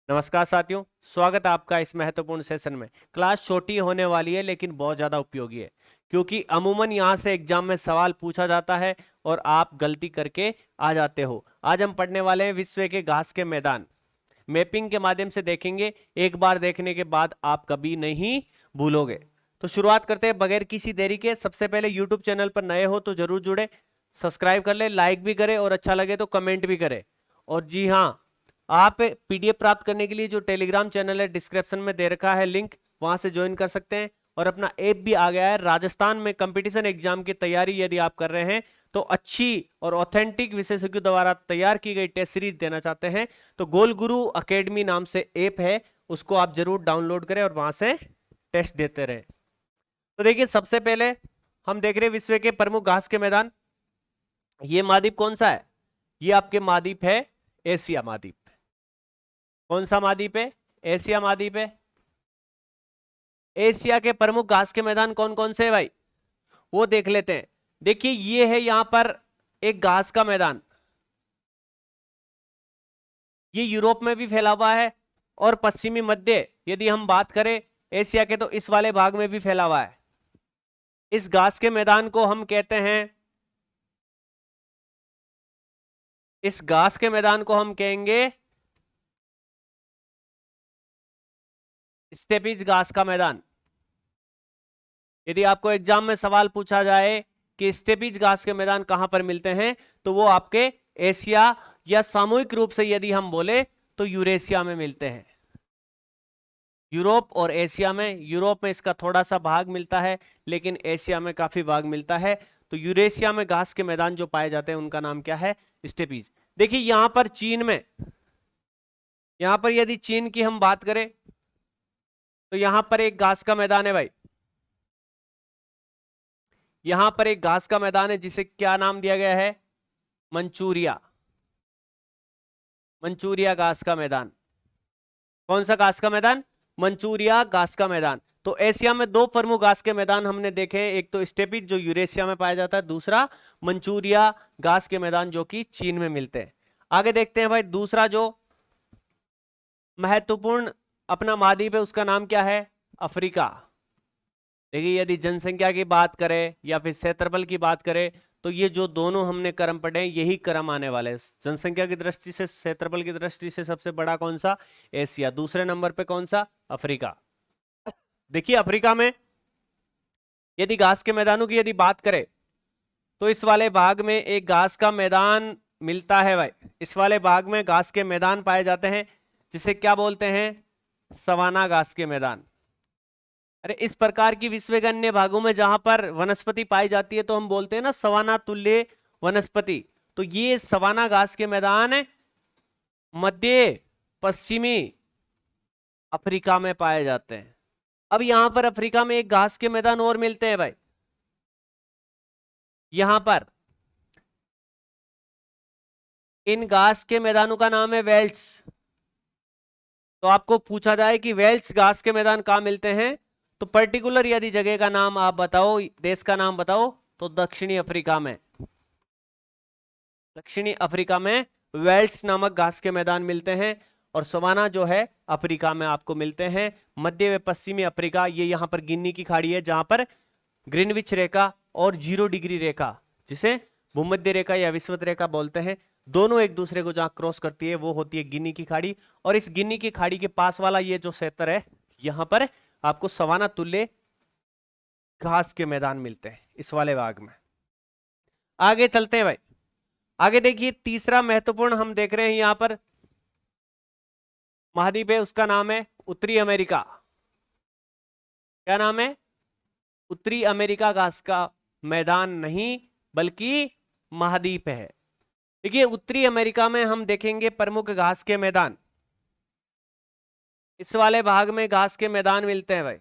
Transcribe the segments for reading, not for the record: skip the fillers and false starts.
नमस्कार साथियों, स्वागत है आपका इस महत्वपूर्ण सेशन में। क्लास छोटी होने वाली है लेकिन बहुत ज़्यादा उपयोगी है, क्योंकि अमूमन यहाँ से एग्जाम में सवाल पूछा जाता है और आप गलती करके आ जाते हो। आज हम पढ़ने वाले हैं विश्व के घास के मैदान। मैपिंग के माध्यम से देखेंगे, एक बार देखने के बाद आप कभी नहीं भूलोगे। तो शुरुआत करते हैं बगैर किसी देरी के। सबसे पहले यूट्यूब चैनल पर नए हो तो जरूर जुड़े, सब्सक्राइब कर ले, लाइक भी करें और अच्छा लगे तो कमेंट भी करें। और जी हाँ, आप पीडीएफ प्राप्त करने के लिए जो टेलीग्राम चैनल है डिस्क्रिप्शन में दे रखा है लिंक, वहां से ज्वाइन कर सकते हैं। और अपना ऐप भी आ गया है। राजस्थान में कंपटीशन एग्जाम की तैयारी यदि आप कर रहे हैं तो अच्छी और ऑथेंटिक विशेषज्ञों द्वारा तैयार की गई टेस्ट सीरीज देना चाहते हैं तो गोल गुरु अकेडमी नाम से ऐप है, उसको आप जरूर डाउनलोड करें और वहां से टेस्ट देते रहें। तो देखिए, सबसे पहले हम देख रहे हैं विश्व के प्रमुख घास के मैदान। ये महाद्वीप कौन सा है? ये आपके महाद्वीप है एशिया महाद्वीप। कौन सा महाद्वीप है? एशिया महाद्वीप है। एशिया के प्रमुख घास के मैदान कौन कौन से है भाई, वो देख लेते हैं। देखिए, ये है यहां पर एक घास का मैदान। ये यूरोप में भी फैला हुआ है और पश्चिमी मध्य यदि हम बात करें एशिया के तो इस वाले भाग में भी फैला हुआ है। इस घास के मैदान को हम कहते हैं, इस घास के मैदान को हम कहेंगे स्टेपीज घास का मैदान। यदि आपको एग्जाम में सवाल पूछा जाए कि स्टेपीज घास के मैदान कहां पर मिलते हैं तो वो आपके एशिया या सामूहिक रूप से यदि हम बोले तो यूरेशिया में मिलते हैं। यूरोप और एशिया में, यूरोप में इसका थोड़ा सा भाग मिलता है लेकिन एशिया में काफी भाग मिलता है। तो यूरेशिया में घास के मैदान जो पाए जाते हैं उनका नाम क्या है? स्टेपीज। देखिए, यहां पर चीन में, यहां पर यदि चीन की हम बात करें तो यहां पर एक घास का मैदान है भाई। यहां पर एक घास का मैदान है जिसे क्या नाम दिया गया है? मंचूरिया। मंचूरिया घास का मैदान। कौन सा घास का मैदान? मंचूरिया घास का मैदान। तो एशिया में दो प्रमुख घास के मैदान हमने देखे हैं, एक तो स्टेपीज जो यूरेशिया में पाया जाता है, दूसरा मंचूरिया घास के मैदान जो कि चीन में मिलते हैं। आगे देखते हैं भाई, दूसरा जो महत्वपूर्ण अपना महाद्वीप है उसका नाम क्या है? अफ्रीका। देखिए, यदि जनसंख्या की बात करें या फिर क्षेत्रफल की बात करें तो ये जो दोनों हमने क्रम पढ़े हैं यही क्रम आने वाले हैं। जनसंख्या की दृष्टि से, क्षेत्रफल की दृष्टि से सबसे बड़ा कौन सा? एशिया। दूसरे नंबर पे कौन सा? अफ्रीका। देखिए, अफ्रीका में यदि घास के मैदानों की यदि बात करें तो इस वाले भाग में एक घास का मैदान मिलता है भाई। इस वाले भाग में घास के मैदान पाए जाते हैं जिसे क्या बोलते हैं? सवाना घास के मैदान। अरे, इस प्रकार की विश्व के अन्य भागों में जहां पर वनस्पति पाई जाती है तो हम बोलते हैं ना सवाना तुल्य वनस्पति। तो ये सवाना घास के मैदान मध्य पश्चिमी अफ्रीका में पाए जाते हैं। अब यहां पर अफ्रीका में एक घास के मैदान और मिलते हैं भाई। यहां पर इन घास के मैदानों का नाम है वेल्स। तो आपको पूछा जाए कि वेल्स घास के मैदान कहां मिलते हैं तो पर्टिकुलर यदि जगह का नाम आप बताओ, देश का नाम बताओ, तो दक्षिणी अफ्रीका में। दक्षिणी अफ्रीका में वेल्स नामक घास के मैदान मिलते हैं। और सवाना जो है अफ्रीका में आपको मिलते हैं। मध्य व पश्चिमी अफ्रीका, ये यहां पर गिनी की खाड़ी है जहां पर ग्रीनविच रेखा और 0 डिग्री रेखा, जिसे भूमध्य रेखा या विषुवत रेखा बोलते हैं, दोनों एक दूसरे को जहां क्रॉस करती है वो होती है गिनी की खाड़ी। और इस गिनी की खाड़ी के पास वाला ये जो क्षेत्र है, यहां पर आपको सवाना तुल्य घास के मैदान मिलते हैं इस वाले भाग में। आगे चलते हैं भाई। आगे देखिए, तीसरा महत्वपूर्ण हम देख रहे हैं यहां पर महाद्वीप है, उसका नाम है उत्तरी अमेरिका। क्या नाम है? उत्तरी अमेरिका घास का मैदान नहीं बल्कि महाद्वीप है। देखिए, उत्तरी अमेरिका में हम देखेंगे प्रमुख घास के मैदान। इस वाले भाग में घास के मैदान मिलते हैं भाई।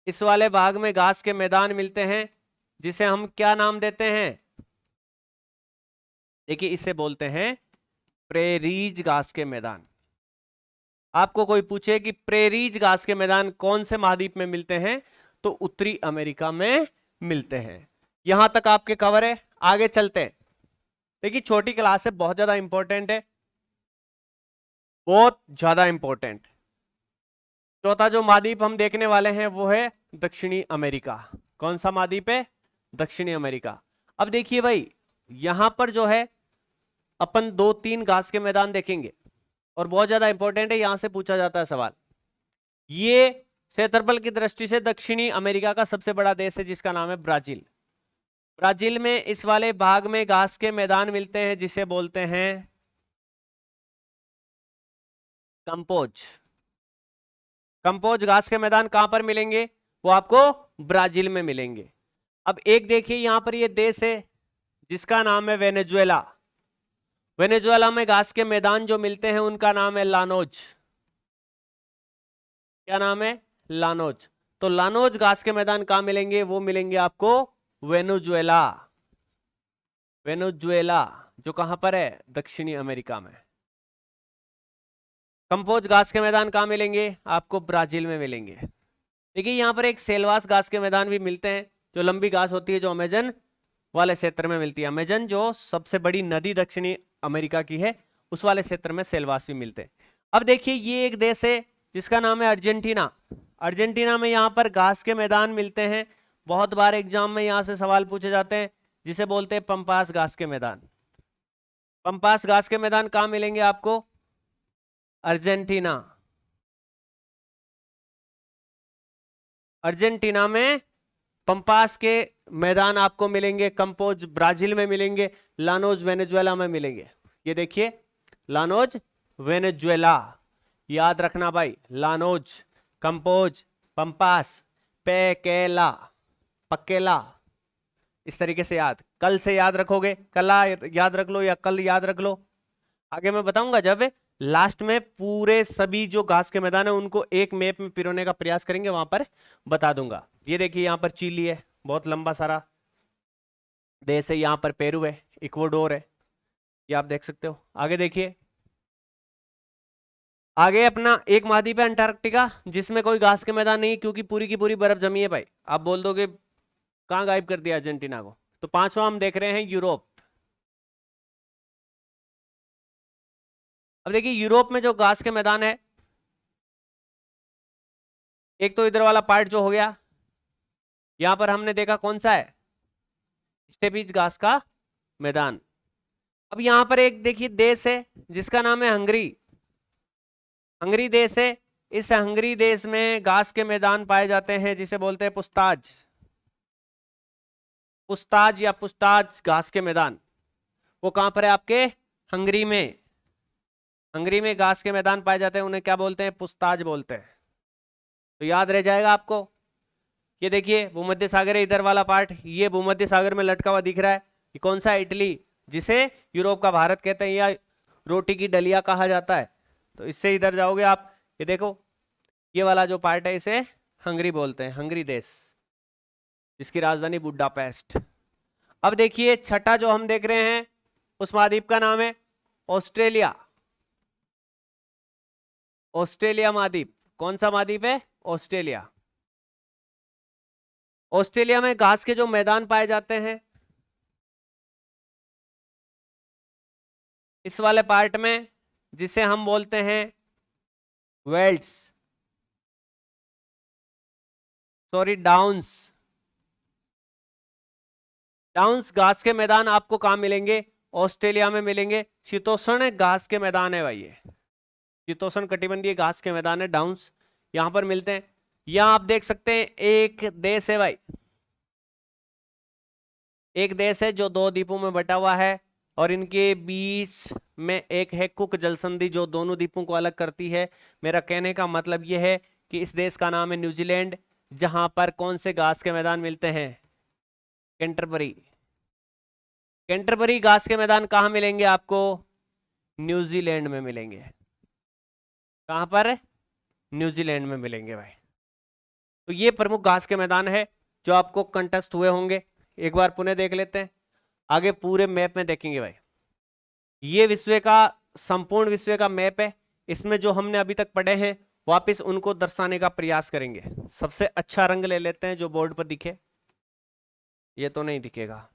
इस वाले भाग में घास के मैदान मिलते हैं जिसे हम क्या नाम देते हैं? देखिए, इसे बोलते हैं प्रेरीज घास के मैदान। आपको कोई पूछे कि प्रेरीज घास के मैदान कौन से महाद्वीप में मिलते हैं तो उत्तरी अमेरिका में मिलते हैं। यहां तक आपके कवर है। आगे चलते हैं। देखिए, छोटी क्लास है, बहुत ज्यादा इंपॉर्टेंट है। बहुत ज्यादा इंपॉर्टेंट। चौथा जो महाद्वीप हम देखने वाले हैं वो है दक्षिणी अमेरिका। कौन सा महाद्वीप है? दक्षिणी अमेरिका। अब देखिए भाई, यहां पर जो है अपन 2-3 घास के मैदान देखेंगे और बहुत ज्यादा इंपॉर्टेंट है, यहां से पूछा जाता है सवाल। ये क्षेत्रफल की दृष्टि से दक्षिणी अमेरिका का सबसे बड़ा देश है जिसका नाम है ब्राजील। ब्राजील में इस वाले भाग में घास के मैदान मिलते हैं जिसे बोलते हैं कंपोज। कंपोज घास के मैदान कहां पर मिलेंगे? वो आपको ब्राजील में मिलेंगे। अब एक देखिए यहां पर ये देश है जिसका नाम है वेनेजुएला। वेनेजुएला में घास के मैदान जो मिलते हैं उनका नाम है लानोज। क्या नाम है? लानोज। तो लानोज घास के मैदान कहां मिलेंगे? वो मिलेंगे आपको वेनेजुएला। वेनेजुएला जो कहां पर है? दक्षिणी अमेरिका में। कंपोज घास के मैदान कहां मिलेंगे? आपको ब्राजील में मिलेंगे। देखिए यहां पर एक सेलवास घास के मैदान भी मिलते हैं, जो लंबी घास होती है, जो अमेजन वाले क्षेत्र में मिलती है। अमेजन जो सबसे बड़ी नदी दक्षिणी अमेरिका की है, उस वाले क्षेत्र में सेलवास भी मिलते हैं। अब देखिए ये एक देश है जिसका नाम है अर्जेंटीना। अर्जेंटीना में यहाँ पर घास के मैदान मिलते हैं। बहुत बार एग्जाम में यहाँ से सवाल पूछे जाते हैं, जिसे बोलते हैं पंपास घास के मैदान। पंपास घास के मैदान कहाँ मिलेंगे आपको? अर्जेंटीना। अर्जेंटीना में पंपास के मैदान आपको मिलेंगे। कंपोज ब्राजील में मिलेंगे। लानोज वेनेजुएला में मिलेंगे। ये देखिए लानोज वेनेजुएला, याद रखना भाई। लानोज, कंपोज, पंपास, पेकेला, पकेला, इस तरीके से याद, कल से याद रखोगे, कला याद रख लो या कल याद रख लो। आगे मैं बताऊंगा जब लास्ट में पूरे सभी जो घास के मैदान है उनको एक मैप में पिरोने का प्रयास करेंगे, वहां पर बता दूंगा। ये देखिए यहाँ पर चिली है, बहुत लंबा सारा देश है। यहाँ पर पेरू है, इक्वाडोर है, ये आप देख सकते हो। आगे देखिए, आगे अपना एक महाद्वीप है अंटार्कटिका, जिसमें कोई घास के मैदान नहीं क्योंकि पूरी की पूरी बर्फ जमी है भाई। आप बोल दोगे कहाँ गायब कर दिया अर्जेंटीना को। तो पांचवा हम देख रहे हैं यूरोप। अब देखिए यूरोप में जो घास के मैदान है, एक तो इधर वाला पार्ट जो हो गया, यहां पर हमने देखा कौन सा है? स्टेपीज घास का मैदान। अब यहां पर एक देखिए देश है जिसका नाम है हंगरी। हंगरी देश है। इस हंगरी देश में घास के मैदान पाए जाते हैं जिसे बोलते हैं पुस्ताज। पुस्ताज या पुस्ताज घास के मैदान, वो कहां पर है आपके? हंगरी में। हंगरी में घास के मैदान पाए जाते हैं, उन्हें क्या बोलते हैं? पुस्ताज बोलते हैं। तो याद रह जाएगा आपको। ये देखिए भूमध्य सागर है, इधर वाला पार्ट, ये भूमध्य सागर में लटका हुआ दिख रहा है, ये कौन सा है? इटली, जिसे यूरोप का भारत कहते हैं या रोटी की डलिया कहा जाता है। तो इससे इधर जाओगे आप, ये देखो ये वाला जो पार्ट है इसे हंगरी बोलते हैं, हंगरी देश, जिसकी राजधानी बुडापेस्ट। अब देखिए छठा जो हम देख रहे हैं उस महाद्वीप का नाम है ऑस्ट्रेलिया। ऑस्ट्रेलिया महाद्वीप। कौन सा महाद्वीप है? ऑस्ट्रेलिया। ऑस्ट्रेलिया में घास के जो मैदान पाए जाते हैं इस वाले पार्ट में, जिसे हम बोलते हैं वेल्ड्स, सॉरी डाउन्स। डाउन्स घास के मैदान आपको कहां मिलेंगे? ऑस्ट्रेलिया में मिलेंगे। शीतोष्ण घास के मैदान है भाई, ये शीतोष्ण कटिबंधीय घास के मैदान है डाउन्स, यहां पर मिलते हैं। यहां आप देख सकते हैं एक देश है भाई, एक देश है जो 2 द्वीपों में बटा हुआ है और इनके बीच में एक है कुक जलसंधि जो दोनों द्वीपों को अलग करती है। मेरा कहने का मतलब यह है कि इस देश का नाम है न्यूजीलैंड, जहां पर कौन से घास के मैदान मिलते हैं? कैंटरबरी। कैंटरबरी घास के मैदान कहां मिलेंगे आपको? न्यूजीलैंड में मिलेंगे। कहां पर? न्यूजीलैंड में मिलेंगे भाई। तो ये प्रमुख घास के मैदान है जो आपको कंटस्ट हुए होंगे। एक बार पुनः देख लेते हैं, आगे पूरे मैप में देखेंगे भाई। ये विश्व का संपूर्ण विश्व का मैप है, इसमें जो हमने अभी तक पढ़े हैं वापस उनको दर्शाने का प्रयास करेंगे। सबसे अच्छा रंग ले लेते हैं जो बोर्ड पर दिखे, ये तो नहीं दिखेगा,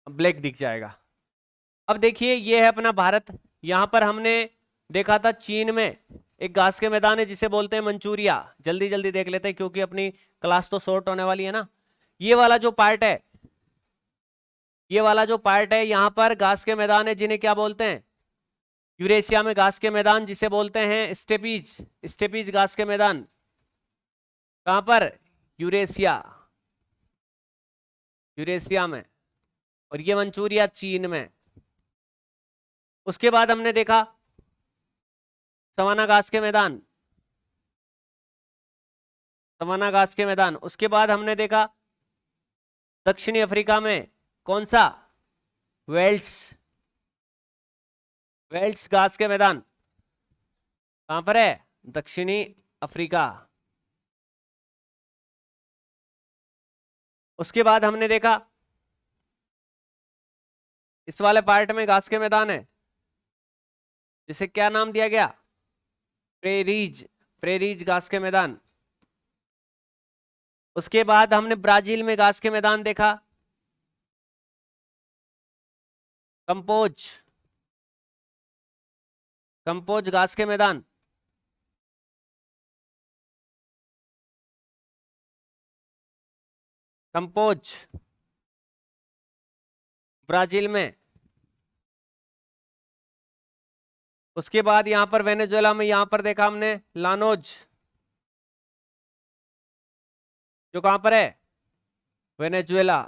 ब्लैक दिख जाएगा। अब देखिए ये है अपना भारत। यहां पर हमने देखा था चीन में एक घास के मैदान है जिसे बोलते हैं मंचूरिया। जल्दी जल्दी देख लेते हैं क्योंकि अपनी क्लास तो शॉर्ट होने वाली है ना। ये वाला जो पार्ट है, ये वाला जो पार्ट है, यहां पर घास के मैदान है जिन्हें क्या बोलते हैं? यूरेशिया में घास के मैदान जिसे बोलते हैं स्टेपीज। स्टेपीज घास के मैदान कहां पर? यूरेशिया, यूरेशिया में। और ये मंचूरिया चीन में। उसके बाद हमने देखा सवाना घास के मैदान, सवाना घास के मैदान। उसके बाद हमने देखा दक्षिणी अफ्रीका में कौन सा? वेल्स, वेल्स घास के मैदान कहां पर है? दक्षिणी अफ्रीका। उसके बाद हमने देखा इस वाले पार्ट में घास के मैदान है जिसे क्या नाम दिया गया? प्रेरीज, प्रेरीज घास के मैदान। उसके बाद हमने ब्राजील में घास के मैदान देखा, कंपोज, कंपोज घास के मैदान। कंपोज ब्राजील में। उसके बाद यहां पर वेनेजुएला में, यहां पर देखा हमने लानोज, जो कहां पर है? वेनेजुएला।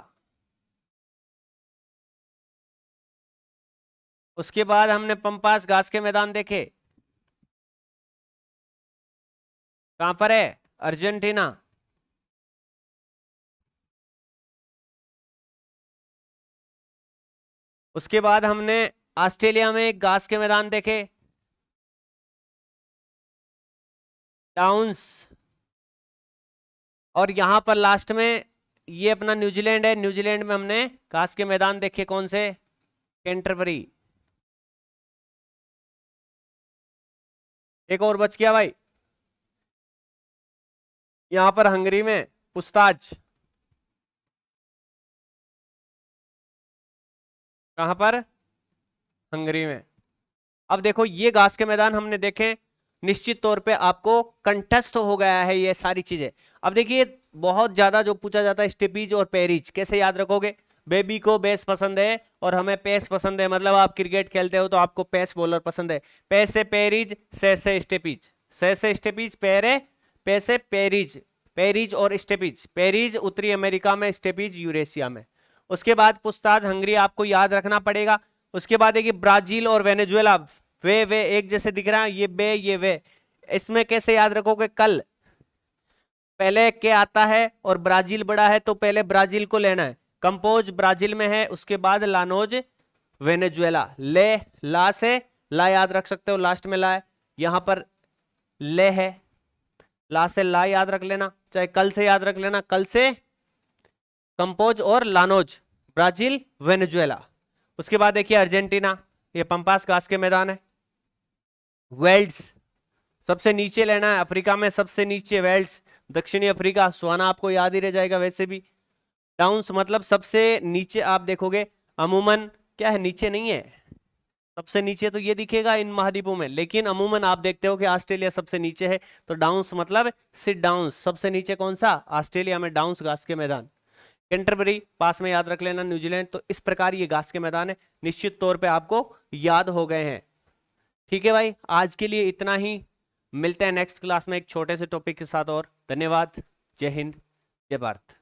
उसके बाद हमने पंपास घास के मैदान देखे, कहां पर है? अर्जेंटीना। उसके बाद हमने ऑस्ट्रेलिया में एक घास के मैदान देखे, डाउन्स। और यहां पर लास्ट में ये अपना न्यूजीलैंड है, न्यूजीलैंड में हमने घास के मैदान देखे, कौन से? कैंटरबरी। एक और बच गया भाई, यहां पर हंगरी में पुस्ताज। कहां पर? हंगरी में। अब देखो ये घास के मैदान हमने देखे, निश्चित तौर पे आपको कंठस्थ हो गया है ये सारी चीजें। अब देखिए बहुत ज्यादा जो पूछा जाता है स्टेपीज और पेरिज, कैसे याद रखोगे? बेबी को बेस पसंद है और हमें पेस पसंद है, मतलब आप क्रिकेट खेलते हो तो आपको पेस बॉलर पसंद है। पेस से पेरिज, से स्टेपीज, से स्टेपीज, पेरे, पे से पेरिज, पेरिज और स्टेपीज। पेरिज उत्तरी अमेरिका में, स्टेपीज यूरेशिया में। उसके बाद पुस्ताज हंगरी आपको याद रखना पड़ेगा। उसके बाद देखिए ब्राजील और वेनेजुएला, वे एक जैसे दिख रहा है, ये बे ये वे। इसमें कैसे याद रखोगे? कल पहले के आता है और ब्राजील बड़ा है तो पहले ब्राजील को लेना है। कंपोज ब्राजील में है, उसके बाद लानोज वेनेजुएला। ले, ला से ला याद रख सकते हो, लास्ट में ला है, यहां पर ले है, ला से ला याद रख लेना, चाहे कल से याद रख लेना, कल से कंपोज और लानोज, ब्राजील वेनेजुएला। उसके बाद देखिए अर्जेंटीना, ये पंपास घास के मैदान है। वेल्स सबसे नीचे लेना है, अफ्रीका में सबसे नीचे वेल्स। दक्षिणी अफ्रीका, सुहाना आपको याद ही रह जाएगा वैसे भी। डाउन्स मतलब सबसे नीचे, आप देखोगे अमूमन क्या है, नीचे नहीं है, सबसे नीचे तो ये दिखेगा इन महाद्वीपों में, लेकिन अमूमन आप देखते हो कि ऑस्ट्रेलिया सबसे नीचे है। तो डाउन्स मतलब सिट डाउन्स, सबसे नीचे कौन सा? ऑस्ट्रेलिया में डाउन्स घास के मैदान। कैंटरबरी पास में याद रख लेना, न्यूजीलैंड। तो इस प्रकार ये घास के मैदान है, निश्चित तौर पे आपको याद हो गए हैं। ठीक है भाई, आज के लिए इतना ही। मिलते हैं नेक्स्ट क्लास में एक छोटे से टॉपिक के साथ और। धन्यवाद। जय हिंद, जय भारत।